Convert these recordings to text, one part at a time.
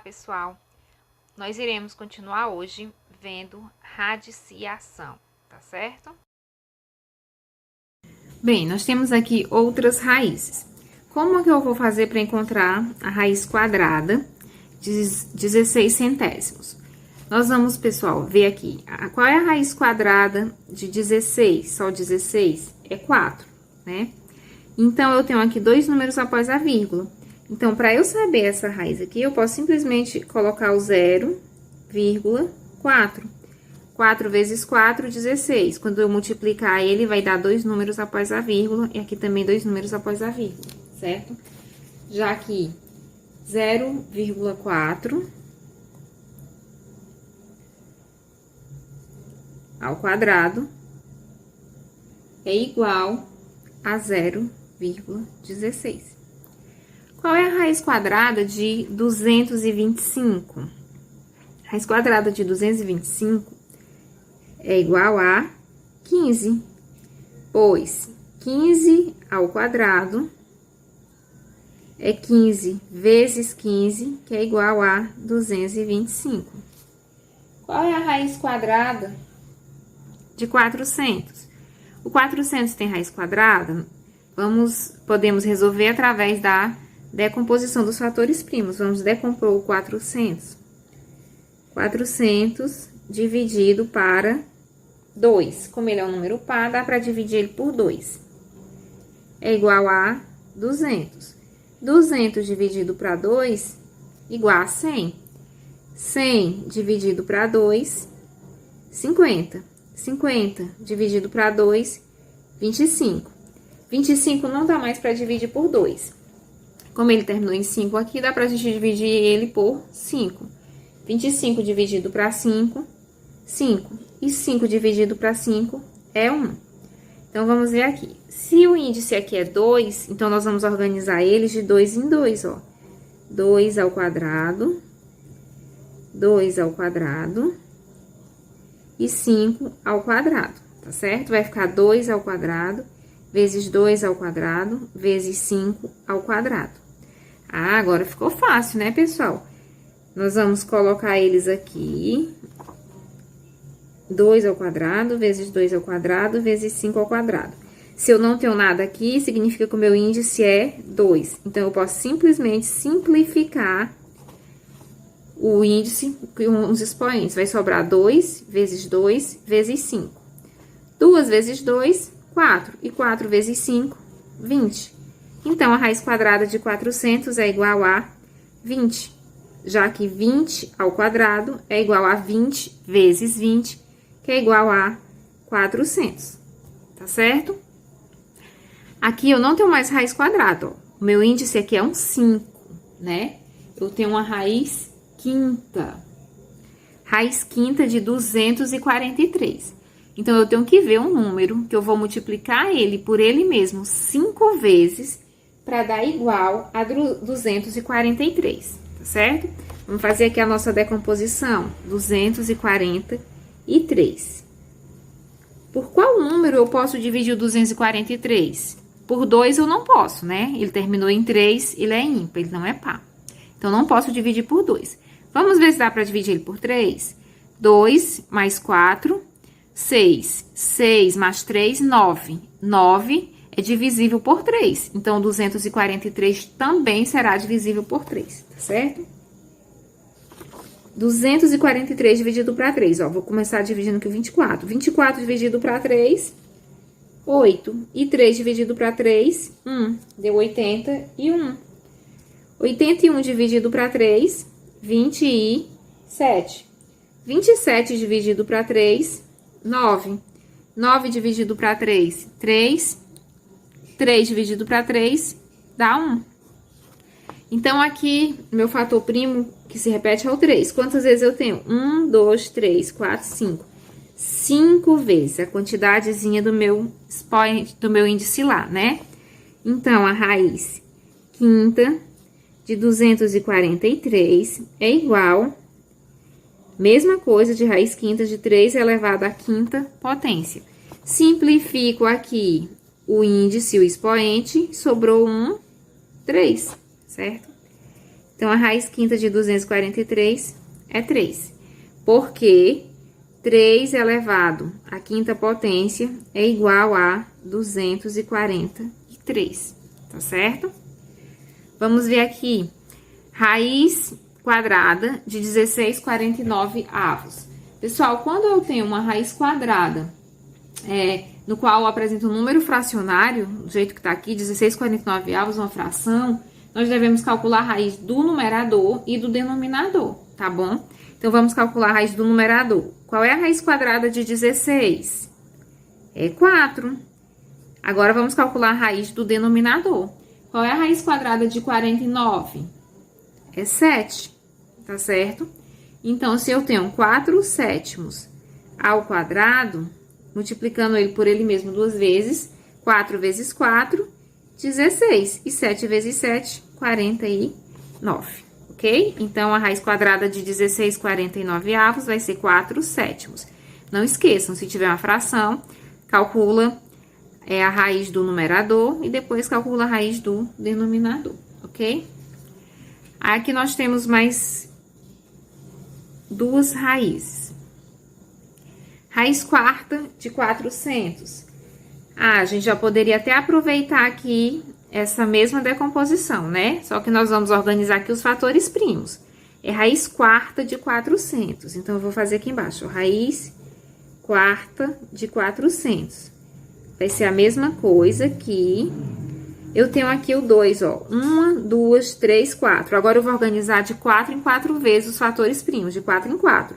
pessoal, nós iremos continuar hoje vendo radiciação, tá certo? Bem, nós temos aqui outras raízes. Como que eu vou fazer para encontrar a raiz quadrada de 16 centésimos? Nós vamos, pessoal, ver aqui. Qual é a raiz quadrada de 16? Só 16 é 4, né? Então, eu tenho aqui dois números após a vírgula. Então, para eu saber essa raiz aqui, eu posso simplesmente colocar o 0,4. 4 vezes 4, 16. Quando eu multiplicar ele, vai dar dois números após a vírgula. E aqui também dois números após a vírgula, certo? Já aqui, 0,4 ao quadrado é igual a 0,16. Qual é a raiz quadrada de 225? A raiz quadrada de 225 é igual a 15, pois 15 ao quadrado é 15 vezes 15, que é igual a 225. Qual é a raiz quadrada de 400? O 400 tem raiz quadrada? Podemos resolver através da decomposição dos fatores primos. Vamos decompor o 400. 400 dividido para 2. Como ele é um número par, dá para dividir ele por 2. É igual a 200. 200 dividido para 2, igual a 100. 100 dividido para 2, 50. 50 dividido para 2, 25. 25 não dá mais para dividir por 2. Como ele terminou em 5 aqui, dá para a gente dividir ele por 5. 25 dividido para 5, 5. E 5 dividido para 5 é 1. Então, vamos ver aqui. Se o índice aqui é 2, então, nós vamos organizar eles de 2 em 2, ó. 2 ao quadrado, 2 ao quadrado e 5 ao quadrado, tá certo? Vai ficar 2 ao quadrado vezes 2 ao quadrado vezes 5 ao quadrado. Ah, agora ficou fácil, né, pessoal? Nós vamos colocar eles aqui. 2 ao quadrado vezes 2 ao quadrado vezes 5 ao quadrado. Se eu não tenho nada aqui, significa que o meu índice é 2. Então, eu posso simplesmente simplificar o índice com os expoentes. Vai sobrar 2 vezes 2 vezes 5. 2 vezes 2, 4. E 4 vezes 5, 20. Então, a raiz quadrada de 400 é igual a 20. Já que 20 ao quadrado é igual a 20 vezes 20, que é igual a 400. Tá certo? Aqui eu não tenho mais raiz quadrada, ó. O meu índice aqui é um 5, né? Eu tenho uma raiz quinta. Raiz quinta de 243. Então, eu tenho que ver um número que eu vou multiplicar ele por ele mesmo 5 vezes para dar igual a 243, tá certo? Vamos fazer aqui a nossa decomposição. 243. Por qual número eu posso dividir o 243? Por 2 eu não posso, né? Ele terminou em 3, ele é ímpar, ele não é par. Então, não posso dividir por 2. Vamos ver se dá para dividir ele por 3. 2 mais 4, 6. 6 mais 3, 9. 9 é divisível por 3. Então, 243 também será divisível por 3, tá certo? 243 dividido para 3, ó. Vou começar dividindo aqui o 24. 24 dividido para 3, 8. E 3 dividido para 3, 1. Deu 81. 81 dividido para 3, 27. 27 dividido para 3, 9. 9 dividido para 3, 3. 3 dividido para 3, dá 1. Então, aqui, meu fator primo, que se repete, é o 3. Quantas vezes eu tenho? 1, 2, 3, 4, 5. 5 vezes a quantidadezinha do meu expoente, do meu índice lá, né? Então, a raiz quinta de 243 é igual, mesma coisa de raiz quinta de 3 elevado à quinta potência. Simplifico aqui o índice e o expoente, sobrou 3, certo? Então, a raiz quinta de 243 é 3. Porque 3 elevado à quinta potência é igual a 243, tá certo? Vamos ver aqui. Raiz quadrada de 16,49 avos. Pessoal, quando eu tenho uma raiz quadrada, no qual eu apresento um número fracionário, do jeito que tá aqui, 16,49 avos, uma fração, nós devemos calcular a raiz do numerador e do denominador, tá bom? Então, vamos calcular a raiz do numerador. Qual é a raiz quadrada de 16? É 4. Agora, vamos calcular a raiz do denominador. Qual é a raiz quadrada de 49? É 7, tá certo? Então, se eu tenho 4 sétimos ao quadrado, multiplicando ele por ele mesmo 2 vezes, 4 vezes 4, 16. E 7 vezes 7, 49. Ok? Então, a raiz quadrada de 16,49 avos vai ser 4 sétimos. Não esqueçam, se tiver uma fração, calcula a raiz do numerador e depois calcula a raiz do denominador, ok? Aqui nós temos mais duas raízes. Raiz quarta de 400. A gente já poderia até aproveitar aqui essa mesma decomposição, né? Só que nós vamos organizar aqui os fatores primos. É raiz quarta de 400. Então, eu vou fazer aqui embaixo, ó, raiz quarta de 400. Vai ser a mesma coisa que... Eu tenho aqui o 2, ó. 1, 2, 3, 4. Agora, eu vou organizar de 4 em 4 vezes os fatores primos, de 4 em 4.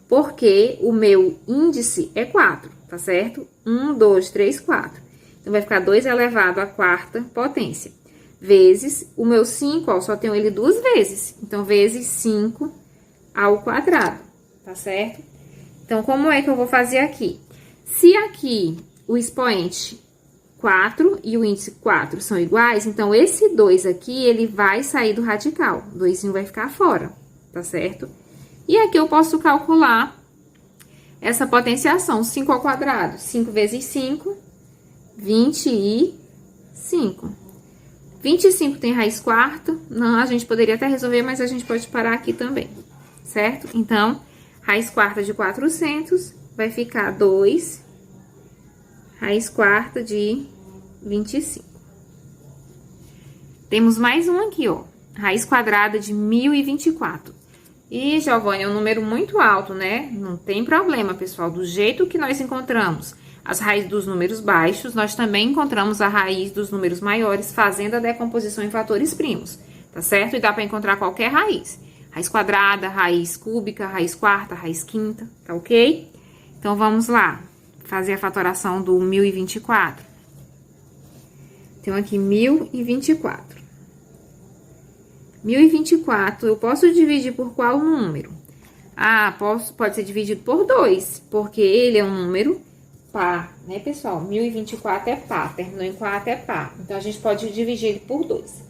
Porque o meu índice é 4, tá certo? 1, 2, 3, 4. Então, vai ficar 2 elevado à quarta potência. Vezes o meu 5, ó, só tenho ele 2 vezes. Então, vezes 5 ao quadrado, tá certo? Então, como é que eu vou fazer aqui? Se aqui o expoente 4 e o índice 4 são iguais, então, esse 2 aqui, ele vai sair do radical. O 2 vai ficar fora, tá certo? E aqui eu posso calcular essa potenciação, 5 ao quadrado. 5 vezes 5, 25. 25 tem raiz quarta? Não, a gente poderia até resolver, mas a gente pode parar aqui também, certo? Então, raiz quarta de 400 vai ficar 2, raiz quarta de 25. Temos mais um aqui, ó, raiz quadrada de 1024. E, Giovânia, é um número muito alto, né? Não tem problema, pessoal. Do jeito que nós encontramos as raízes dos números baixos, nós também encontramos a raiz dos números maiores, fazendo a decomposição em fatores primos, tá certo? E dá para encontrar qualquer raiz. Raiz quadrada, raiz cúbica, raiz quarta, raiz quinta, tá ok? Então, vamos lá. Fazer a fatoração do 1024. Tenho aqui 1024. 1024, eu posso dividir por qual número? Ah, pode ser dividido por 2, porque ele é um número par, né, pessoal? 1024 é par, terminou em 4 é par. Então, a gente pode dividir ele por 2.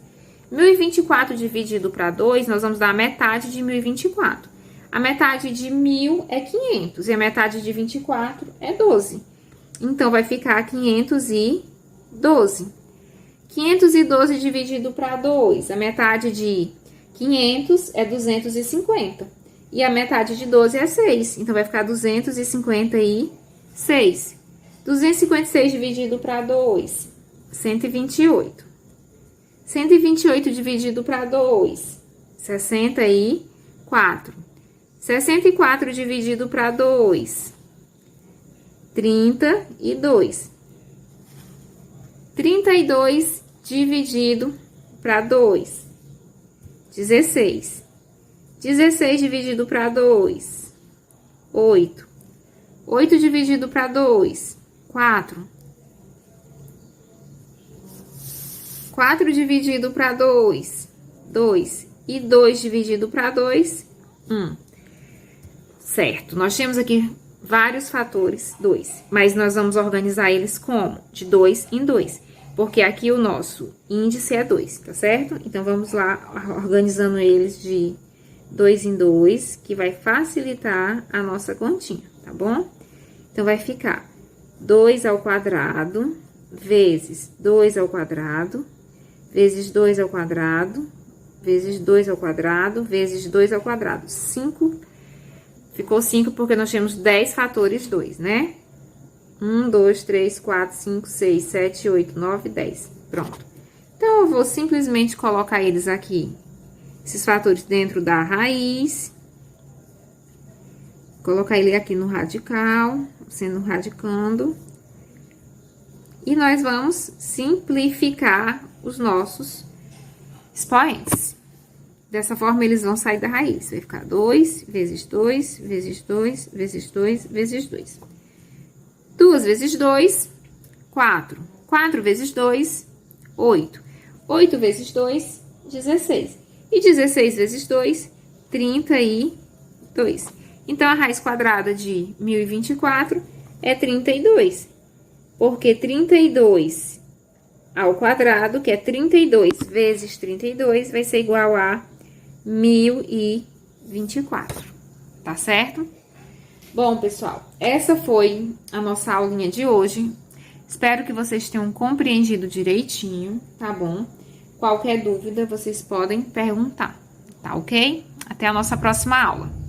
1024 dividido para 2, nós vamos dar a metade de 1024. A metade de 1000 é 500 e a metade de 24 é 12. Então, vai ficar 512. 512 dividido para 2, a metade de 500 é 250. E a metade de 12 é 6, então vai ficar 256. 256 dividido para 2, 128. 128 dividido para 2, 64. 64 dividido para 2, 32. 32 dividido para 2, 16. 16 dividido para 2, 8. 8 dividido para 2, 4. 4 dividido para 2, 2. E 2 dividido para 2, 1. Certo, nós temos aqui vários fatores 2, mas nós vamos organizar eles como? De 2 em 2, porque aqui o nosso índice é 2, tá certo? Então, vamos lá organizando eles de 2 em 2, que vai facilitar a nossa continha, tá bom? Então, vai ficar 2 ao quadrado vezes 2 ao quadrado vezes 2 ao quadrado vezes 2 ao quadrado, vezes 2 ao quadrado. 5, ficou 5 porque nós temos 10 fatores 2, né? 1, 2, 3, 4, 5, 6, 7, 8, 9, 10. Pronto. Então, eu vou simplesmente colocar eles aqui, esses fatores dentro da raiz. Colocar ele aqui no radical, sendo radicando. E nós vamos simplificar os nossos expoentes. Dessa forma, eles vão sair da raiz. Vai ficar 2 vezes 2, vezes 2, vezes 2, vezes 2. 2 vezes 2, 4. 4 vezes 2, 8. 8 vezes 2, 16. E 16 vezes 2, 32. Então, a raiz quadrada de 1024 é 32. Porque 32 ao quadrado, que é 32 vezes 32, vai ser igual a 1024. Tá certo? Bom, pessoal, essa foi a nossa aulinha de hoje. Espero que vocês tenham compreendido direitinho, tá bom? Qualquer dúvida, vocês podem perguntar, tá ok? Até a nossa próxima aula.